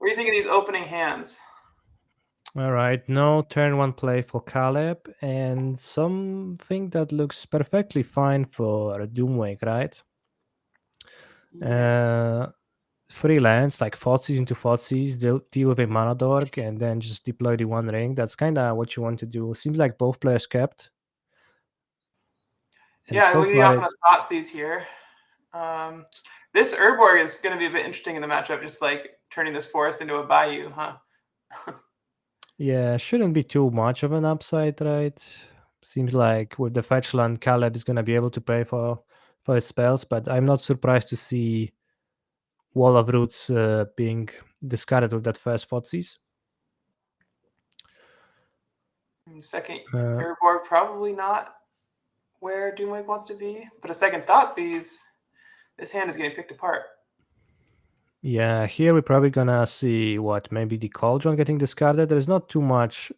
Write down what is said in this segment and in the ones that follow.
What do you think of these opening hands? All right, no turn one play for Caleb, and something that looks perfectly fine for Doomwake, right? Yeah. 3 lands, like Thoughtseize into Thoughtseize, deal with a mana dork, and then just deploy the One Ring. That's kind of what you want to do. Seems like both players kept. And Yeah, so leading far off on the it's... Thoughtseize here. This Urborg is going to be a bit interesting in the matchup, just like turning this forest into a bayou, huh? Yeah, shouldn't be too much of an upside, right? Seems like with the fetch land, Caleb is gonna be able to pay for his spells, but I'm not surprised to see Wall of Roots being discarded with that first Thoughtseize. Second Uh, Urborg, probably not where Doomwake wants to be, but a second Thoughtseize, this hand is getting picked apart. yeah, here we're probably gonna see what, maybe the Cauldron getting discarded. There's not too much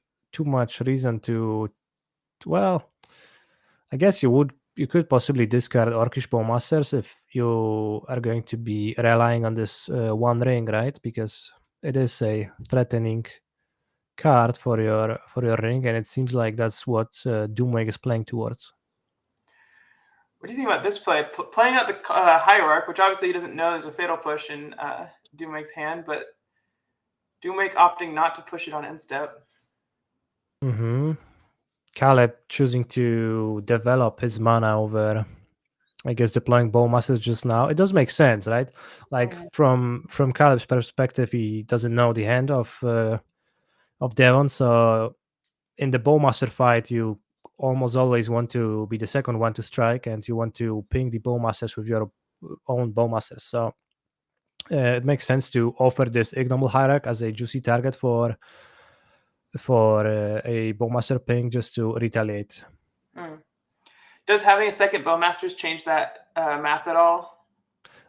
reason to, well, I guess you could possibly discard Orcish Bowmasters if you are going to be relying on this One Ring, right? Because it is a threatening card for your ring, and it seems like that's what Doomwake is playing towards. What do you think about this play? Playing out the Hierarch, which obviously he doesn't know there's a Fatal Push in Doomwake's hand, but Doomwake opting not to push it on end step. Mm-hmm. Caleb choosing to develop his mana over, I guess, deploying Bowmasters just now. It does make sense, right? Like from Caleb's perspective, he doesn't know the hand of Devon, so in the Bowmaster fight, you almost always want to be the second one to strike, and you want to ping the Bowmasters with your own Bowmasters. So it makes sense to offer this Ignoble Hierarch as a juicy target for a Bowmaster ping just to retaliate. Does having a second Bowmasters change that math at all?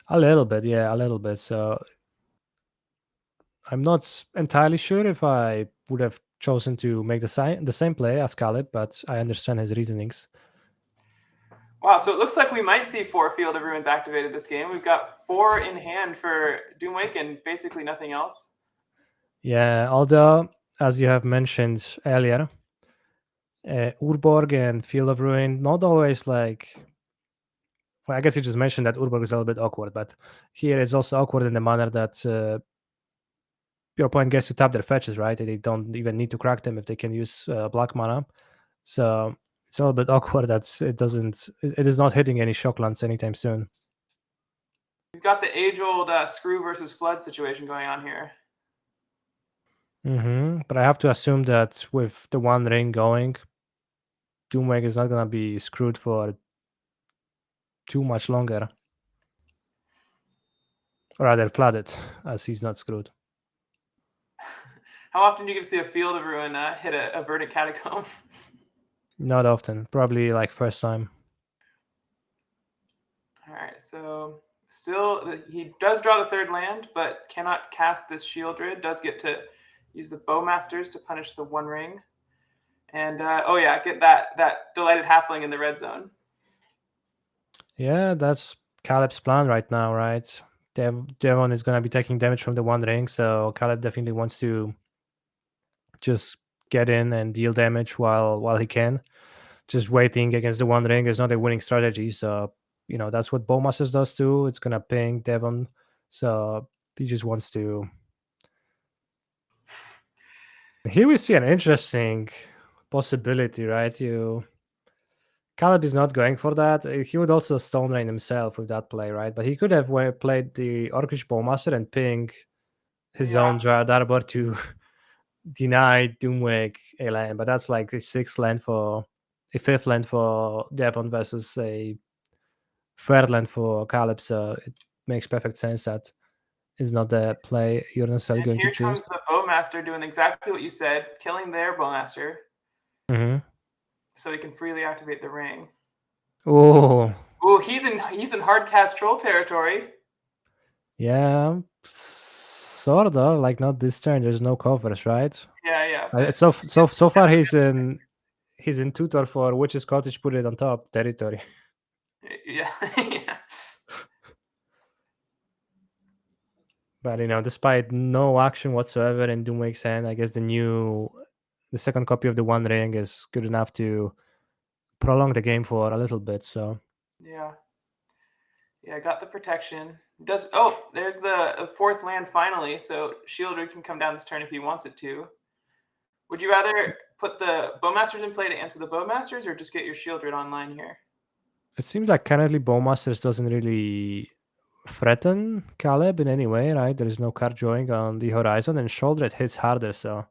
A little bit, yeah, a little bit. So I'm not entirely sure if I would have chosen to make the same play as Caleb, but I understand his reasonings. Wow, so it looks like we might see 4 Field of Ruins activated this game. We've got 4 in hand for Doomwake and basically nothing else. Yeah, although, as you have mentioned earlier, Urborg and Field of Ruin, not always like. Well, I guess you just mentioned that Urborg is a little bit awkward, but here it's also awkward in the manner that your opponent gets to tap their fetches, right? They don't even need to crack them if they can use black mana. So it's a little bit awkward that it is not hitting any shocklands anytime soon. We've got the age-old Screw versus Flood situation going on here. But I have to assume that with the One Ring going, Doomwake is not gonna be screwed for too much longer. Or rather flooded, as he's not screwed. How often do you get to see a Field of Ruin hit a Verdant Catacomb? Not often. Probably like first time. All right, so still he does draw the third land, but cannot cast this Sheoldred. Does get to use the Bowmasters to punish the One Ring. And oh yeah, get that Delighted Halfling in the red zone. Yeah, that's Caleb's plan right now, right? Devon is gonna be taking damage from the One Ring, so Caleb definitely wants to just get in and deal damage while he can. Just waiting against the One Ring is not a winning strategy, so that's what Bowmasters does too. It's gonna ping Devon, so he just wants to. Here we see an interesting possibility, right? Caleb is not going for that. He would also Stone Rain himself with that play, right? But he could have played the Orcish Bowmaster and ping his Yeah. own Dryad Arbor to deny Doomwake a land. But that's like a fifth land for Devon versus a third land for Caleb. So it makes perfect sense that is not the play you're necessarily And going to here choose. comes the Bowmaster doing exactly what you said, killing their Bowmaster, Mm-hmm. so he can freely activate the ring. Oh, Oh, he's in hard cast troll territory. yeah, sort of. Like not this turn. There's no covers, right? Yeah, but So far he's in tutor for Witch's Cottage. Put it on top territory. yeah, yeah. But despite no action whatsoever in Doomwake's hand, I guess the second copy of the One Ring is good enough to prolong the game for a little bit. So Yeah. Yeah, got the protection. There's the fourth land finally, so Sheoldred can come down this turn if he wants it to. Would you rather put the Bowmasters in play to answer the Bowmasters, or just get your Sheoldred online here? it seems like currently Bowmasters doesn't really threaten Caleb in any way, right? There is no card drawing on the horizon, and Sheoldred hits harder, so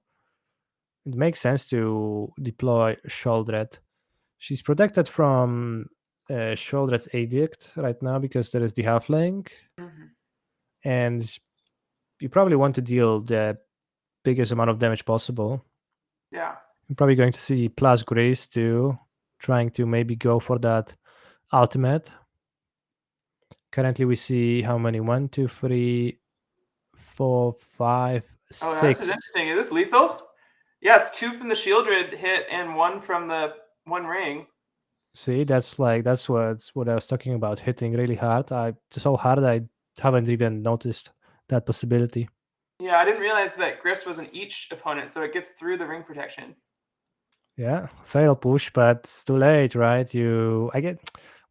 it makes sense to deploy Sheoldred. She's protected from Sheoldred's Edict right now because there is the halfling, and you probably want to deal the biggest amount of damage possible. Yeah. You're probably going to see plus Grace too, trying to maybe go for that ultimate. Currently, we see how many? 1, 2, 3, 4, 5, Oh, this 6. is interesting. Is this lethal? Yeah, it's 2 from the Sheoldred hit and 1 from the One Ring. See, that's what I was talking about, hitting really hard. So hard I haven't even noticed that possibility. Yeah, I didn't realize that Grist was an each opponent, so it gets through the ring protection. Yeah, fail push, but it's too late, right?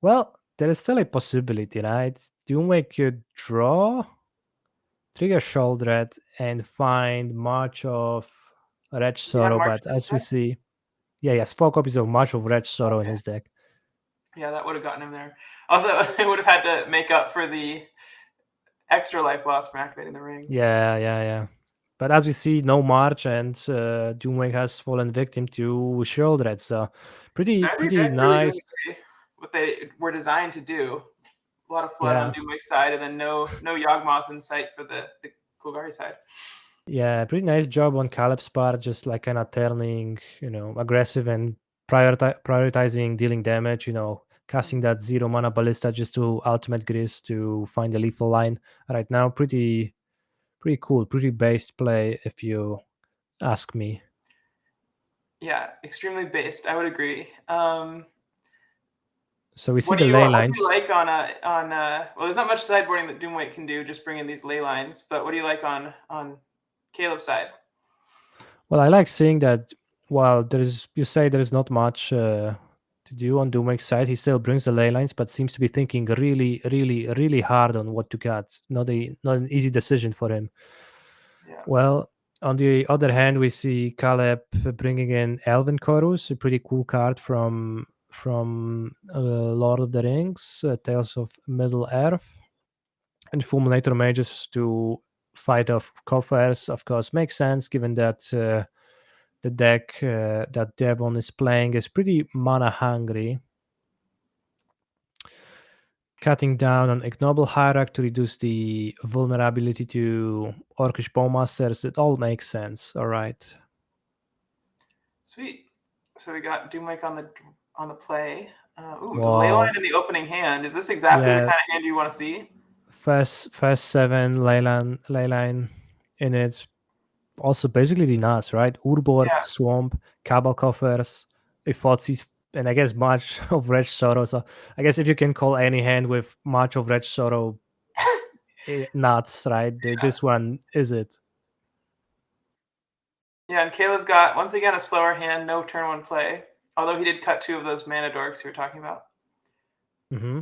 Well, there is still a possibility, right? Doomwake could draw, trigger Sheoldred, and find March of Red Yeah, Sorrow, March but as we deck? see, yeah, he has 4 copies of March of Red Sorrow in Okay. his deck. Yeah, that would have gotten him there. Although they would have had to make up for the extra life loss from activating the ring. Yeah. But as we see, no March, and Doomwake has fallen victim to Sheoldred, so pretty Neither deck's really doing nice. what they were designed to do. A lot of flood on Yeah, Doomwake's side, and then no Yawgmoth in sight for the Golgari side. yeah, pretty nice job on Caleb's part, just like kind of turning, aggressive and prioritizing dealing damage, casting that 0 mana ballista just to ultimate Gris to find a lethal line right now. Pretty cool, pretty based play if you ask me. Yeah, extremely based. I would agree. So we see the ley lines. What do you like on well, there's not much sideboarding that Doomwake can do, just bringing these ley lines. But what do you like on Caleb's side? Well, I like seeing that while you say there is not much to do on Doomwake's side, he still brings the ley lines, but seems to be thinking really, really, really hard on what to cut. Not an easy decision for him. Yeah. Well, on the other hand, we see Caleb bringing in Elven Chorus, a pretty cool card from Lord of the Rings, Tales of Middle Earth, and Fulminator Mages to fight off Coffers. Of course, makes sense given that the deck that Devon is playing is pretty mana hungry. Cutting down on Ignoble Hierarch to reduce the vulnerability to Orcish Bowmasters, that all makes sense. All right. Sweet. So we got Doomwake on the play. The ley Wow. line in the opening hand. Is this exactly the kind of hand you want to see? First 7 leyline in it. Also basically the nuts, right? Urborg, Yeah. Swamp, Cabal Coffers, Ifotsis, and I guess March of Red Sorrow. So I guess if you can call any hand with March of Red Sorrow nuts, right? This one is it. Yeah, and Caleb's got, once again, a slower hand, no turn 1 play. Although he did cut 2 of those mana dorks you were talking about. Mm-hmm.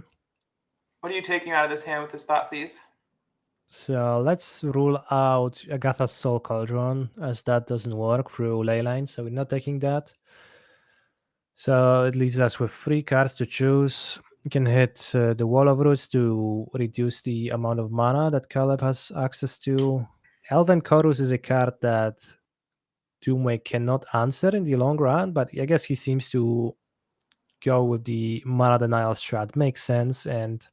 What are you taking out of this hand with this Thoughtseize? So let's rule out Agatha's Soul Cauldron, as that doesn't work through leyline, so we're not taking that. So it leaves us with 3 cards to choose. You can hit the Wall of Roots to reduce the amount of mana that Caleb has access to. Elven Chorus is a card that Doomwake cannot answer in the long run, but I guess he seems to go with the mana denial strat. Makes sense, and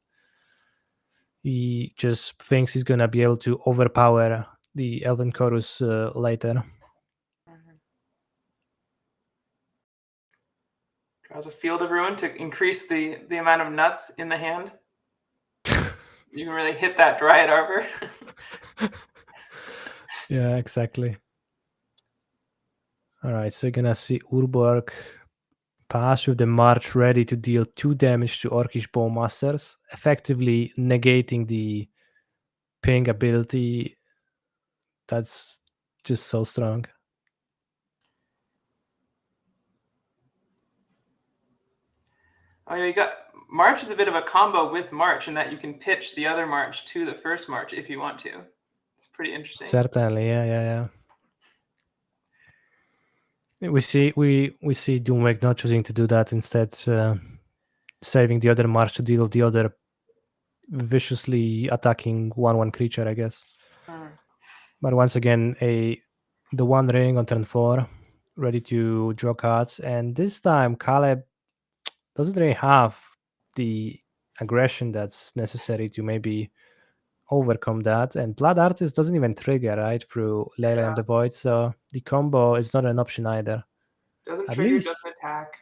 he just thinks he's gonna be able to overpower the Elven Chorus later. Draws a Field of Ruin to increase the amount of nuts in the hand. You can really hit that Dryad Arbor. Yeah, exactly. All right, so you're gonna see Urborg pass with the March ready to deal 2 damage to Orcish Bowmasters, effectively negating the ping ability That's just so strong. Oh yeah, you got March is a bit of a combo with March in that you can pitch the other March to the first March if you want to. It's pretty interesting. Certainly, yeah. We see Doomwake not choosing to do that, instead saving the other March to deal with the other viciously attacking 1/1 creature, I guess. But once again, the One Ring on turn 4, ready to draw cards, and this time Caleb doesn't really have the aggression that's necessary to maybe overcome that, and Blood Artist doesn't even trigger right through Leyline of the Void, so the combo is not an option either. Doesn't At trigger, least, doesn't attack.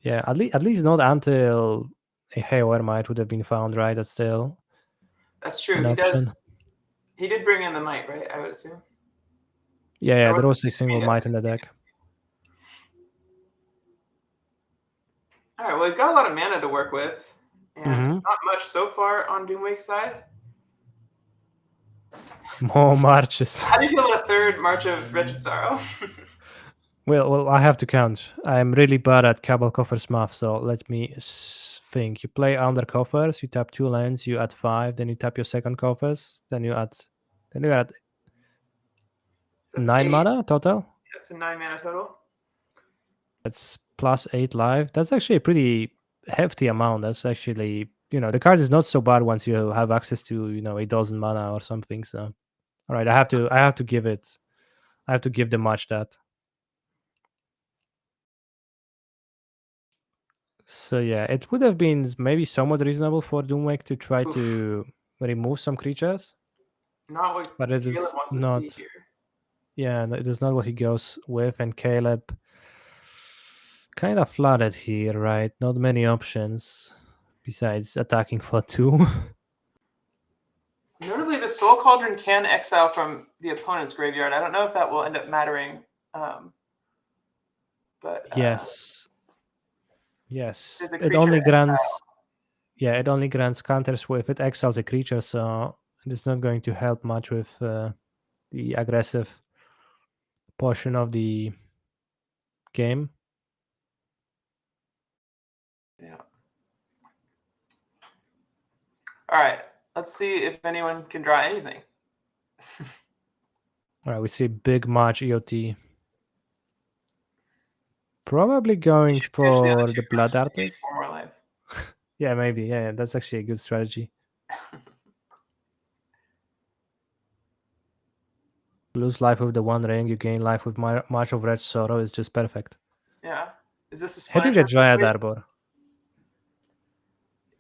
yeah, at least not until a Hail might would have been found, right? That's still That's true. an He option. does. He did bring in the might, right? I would assume. Yeah, there was a single might in the deck. All right. Well, he's got a lot of mana to work with, and Mm-hmm. not much so far on Doomwake's side. More marches. How do you feel about a third March of Wretched Sorrow? Well, I have to count. I'm really bad at Cabal Coffers math, so let me think. You play under Coffers, you tap 2 lands, you add 5, then you tap your second Coffers, then you add 9 mana total. That's a 9 mana total. That's plus 8 live. That's actually a pretty hefty amount. That's actually, the card is not so bad once you have access to, a dozen mana or something. So, all right, I have to give the match that. So yeah, it would have been maybe somewhat reasonable for Doomwake to try to remove some creatures. Not what but it Caleb is wants not. to see here. Yeah, it is not what he goes with, and Caleb kind of flooded here, right? Not many options besides attacking for 2. Notably, the Soul Cauldron can exile from the opponent's graveyard. I don't know if that will end up mattering, but Yes. it only grants counters if it exiles a creature, so it is not going to help much with the aggressive portion of the game. Yeah. All right. Let's see if anyone can draw anything. All right, we see big March EOT. Probably going for the Blood Artist. 4 more life. Yeah, maybe. Yeah, that's actually a good strategy. Lose life with the One Ring, you gain life with March of Wretched Sorrow is just perfect. Yeah. Is this a Hitting Splinter the Dryad situation? Arbor.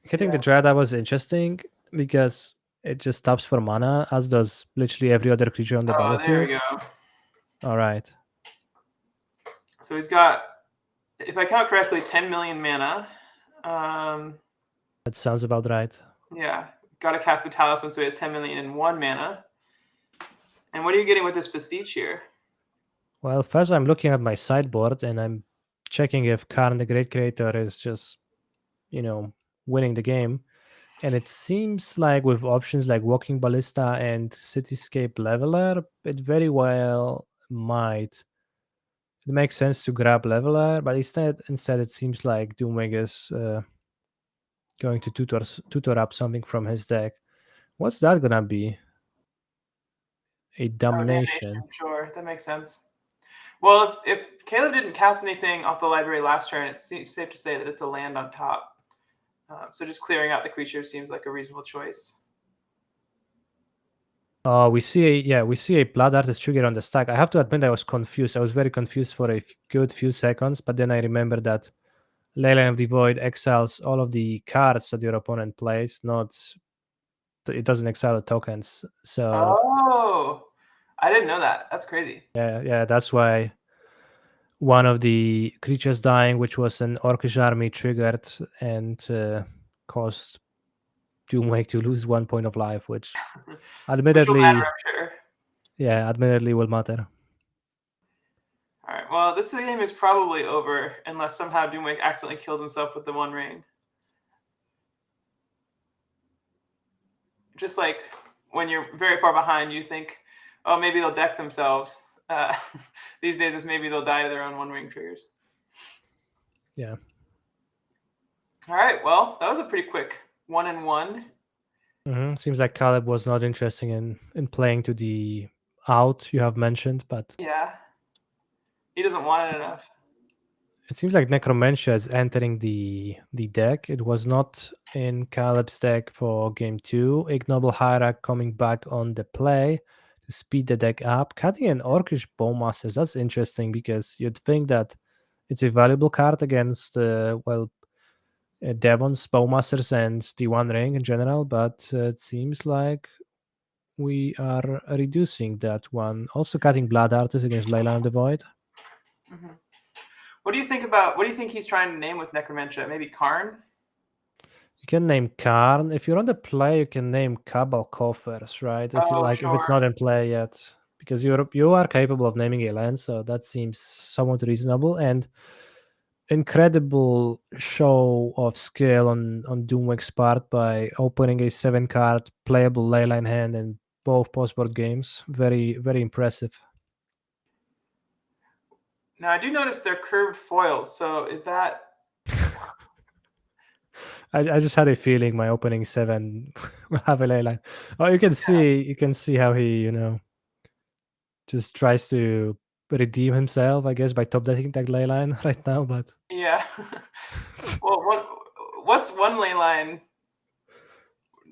Hitting the Dryad Arbor is interesting because it just taps for mana, as does literally every other creature on the battlefield. There we go. All right. So he's got, if I count correctly, 10 million mana. That sounds about right. Yeah. Got to cast the Talisman, so he has 10 million and 1 mana. And what are you getting with this Beseech here? Well, first I'm looking at my sideboard and I'm checking if Karn the Great Creator is just, winning the game. And it seems like with options like Walking Ballista and Cityscape Leveler, it very well might. It makes sense to grab Leveler, but instead it seems like Doomwake is going to tutor up something from his deck. What's that gonna be? A Damnation. Sure, that makes sense. Well, if Caleb didn't cast anything off the library last turn, it seems safe to say that it's a land on top. So just clearing out the creature seems like a reasonable choice. Oh, we see a Blood Artist trigger on the stack. I have to admit I was confused. I was very confused for a good few seconds, but then I remembered that Leyline of the Void exiles all of the cards that your opponent plays, it doesn't exile the tokens. So I didn't know that. That's crazy. Yeah, that's why one of the creatures dying, which was an Orcish army, triggered and caused Doomwake to lose 1 point of life, which admittedly will matter. All right, well, this game is probably over unless somehow Doomwake accidentally kills himself with the One Ring. Just like when you're very far behind, you think, Oh, maybe they'll deck themselves. These days, it's maybe they'll die to their own One Ring triggers. Yeah. All right. Well, that was a pretty quick 1-1. Seems like Caleb was not interested in playing to the out you have mentioned, but Yeah. He doesn't want it enough. it seems like Necromantia is entering the deck. It was not in Caleb's deck for game 2. Ignoble Hierarch coming back on the play to speed the deck up. Cutting an Orcish Bowmasters, that's interesting because you'd think that it's a valuable card against, Devon's Bowmasters and the One Ring in general, but it seems like we are reducing that one. Also cutting Blood Artist against Leyline of the Void. Mm-hmm. What do you think he's trying to name with Necromantia? Maybe Karn? You can name Karn. If you're on the play, you can name Cabal Coffers, right? If you Oh, like, if it's sure. not in play yet, because you are capable of naming a land, so that seems somewhat reasonable and incredible show of skill on Doomwing's part by opening a 7-card playable leyline hand in both postboard games. Very very impressive. Now, I do notice they're curved foils, so is that... I just had a feeling my opening 7 will have a leyline. Oh, you can see how he just tries to redeem himself, I guess, by top decking that leyline right now. But Yeah. Well, what's one ley line?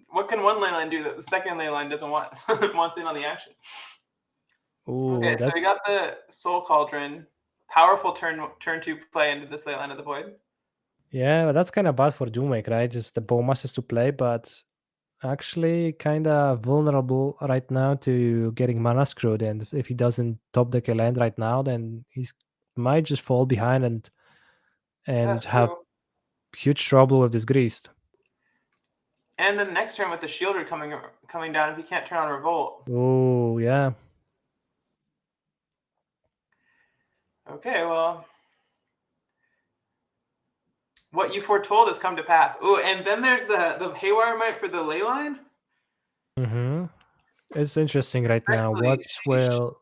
What can one ley line do that the second ley line doesn't want? Wants in on the action. ooh, Okay, so we got the Soul Cauldron. Powerful turn 2 play into this ley line of the void. yeah, but that's kind of bad for Doomwake, right? Just the Bowmasters to play, but actually kind of vulnerable right now to getting mana screwed. And if he doesn't top deck a land right now, then he's might just fall behind and That's have true. huge trouble with this greased. And then next turn with the Sheoldred coming down, if he can't turn on Revolt. Oh yeah. Okay, well, what you foretold has come to pass. Oh, and then there's the Haywire Might for the ley line. Mm-hmm. It's interesting right now. Sheesh.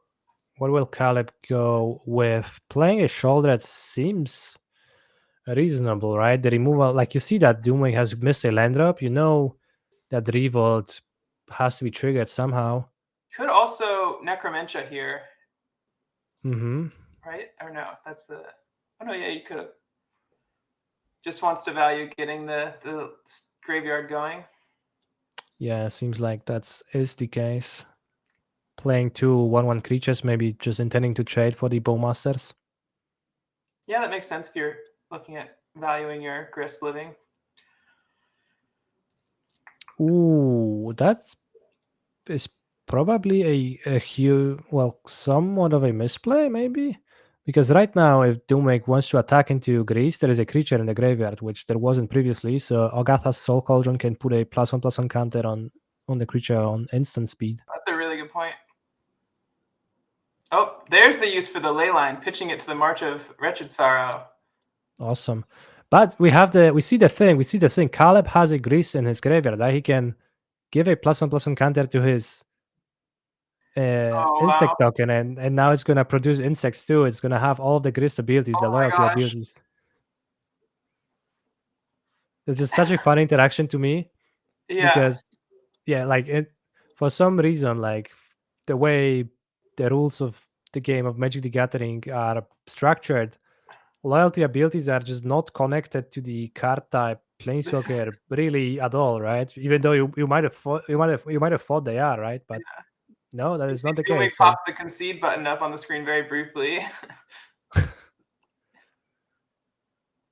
What will Caleb go with? Playing a Sheoldred seems reasonable, right? The removal, like you see that Doomwing has missed a land drop. You know that Revolt has to be triggered somehow. Could also Necromantia here, Mm-hmm. right? Or no, that's the... Oh no, yeah, you could have. Just wants to value getting the graveyard going. Yeah, seems like that is the case. Playing 2 1/1 creatures, maybe just intending to trade for the Bowmasters. Yeah, that makes sense if you're looking at valuing your Grist Living. Ooh, that is probably a huge, well, somewhat of a misplay, maybe. Because right now, if Doomwake wants to attack into Grease, there is a creature in the graveyard, which there wasn't previously. So Agatha's Soul Cauldron can put a +1/+1 counter on the creature on instant speed. That's a really good point. Oh, there's the use for the ley line, pitching it to the March of Wretched Sorrow. Awesome. But we see the thing. Caleb has a Grease in his graveyard that he can give a +1/+1 counter to his Oh, insect wow. token, and now it's gonna produce insects too. It's gonna have all of the grist abilities, the Oh my loyalty gosh. abilities. It's just such a fun interaction to me Yeah. because yeah, like it for some reason, like the way the rules of the game of Magic the Gathering are structured, loyalty abilities are just not connected to the card type This is... planeswalker really at all, right? Even though you might have thought they are, right? But no, that You is see not the Doomwake case. So pop the concede button up on the screen very briefly.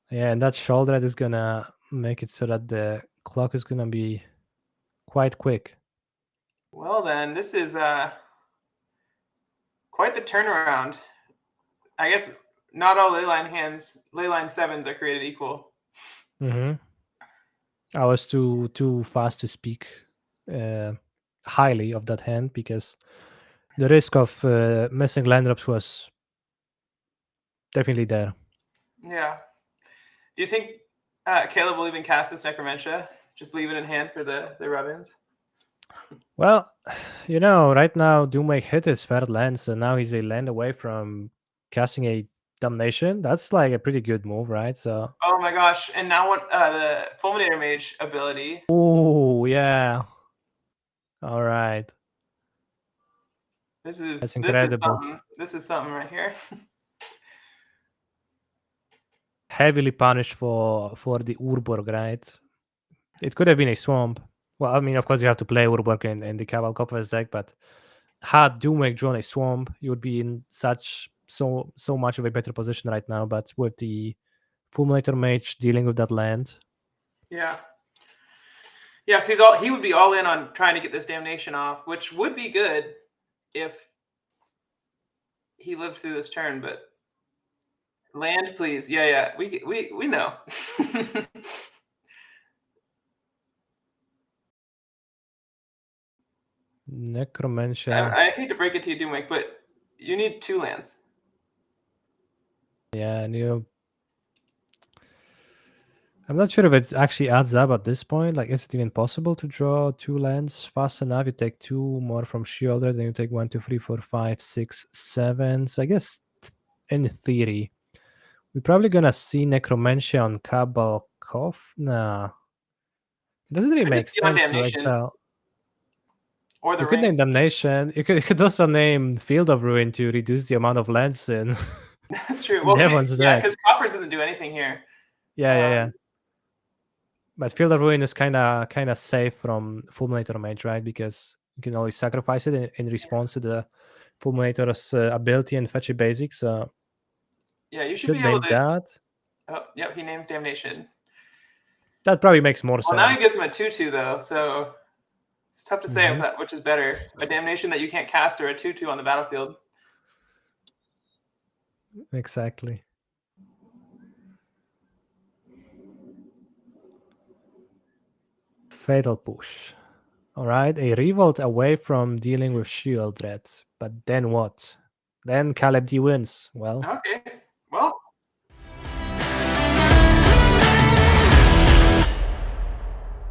yeah, and that Sheoldred is gonna make it so that the clock is gonna be quite quick. Well then, this is quite the turnaround. I guess not all leyline sevens are created equal. Mm-hmm. I was too fast to speak uh, highly of that hand because the risk of missing land drops was definitely there. Yeah. Do you think Caleb will even cast this Necromantia? Just leave it in hand for the rub-ins? Well, You know, right now Doomwake hit his third land, so now he's a land away from casting a Damnation. That's like a pretty good move, right? So Oh my gosh! And now what? The Fulminator Mage ability. oh yeah. All right. This That's is incredible. something. This is something right here. Heavily punished for the Urborg, right? It could have been a swamp. Well, I mean, of course, you have to play Urborg in the Cabal Coffers deck, but had Doomwake drawn a swamp, you would be in so much of a better position right now. But with the Fulminator Mage dealing with that land, Yeah. Yeah, because he would be all in on trying to get this damnation off, which would be good if he lived through this turn. But land, please. Yeah. We know. Necromancer. I hate to break it to you, Doomwake, but you need 2 lands. Yeah, and I'm not sure if it actually adds up at this point. Like, is it even possible to draw 2 lands fast enough? You take 2 more from Sheoldred, then you take 1, 2, 3, 4, 5, 6, 7. So I guess in theory, we're probably gonna see Necromancer on Cabal Coff. Nah, it doesn't really Could make just be on sense to damnation exile. or the You could ring. name Damnation. You could also name Field of Ruin to reduce the amount of lands in That's true. in Well, everyone's yeah, deck. because Coppers doesn't do anything here. Yeah. But Field of Ruin is kind of safe from Fulminator Mage, right? Because you can always sacrifice it in response to the Fulminator's ability and fetch a basic. So Yeah, you you should could be able name to. that. Oh, yep, he names damnation. That probably makes more Well, now he sense. gives him a 2/2 though, so it's tough to say which is better: a damnation that you can't cast or a 2/2 on the battlefield. Exactly. Fatal Push. All right, a revolt away from dealing with Sheoldred. But then what? Then Caleb D wins. Well, Okay. Well,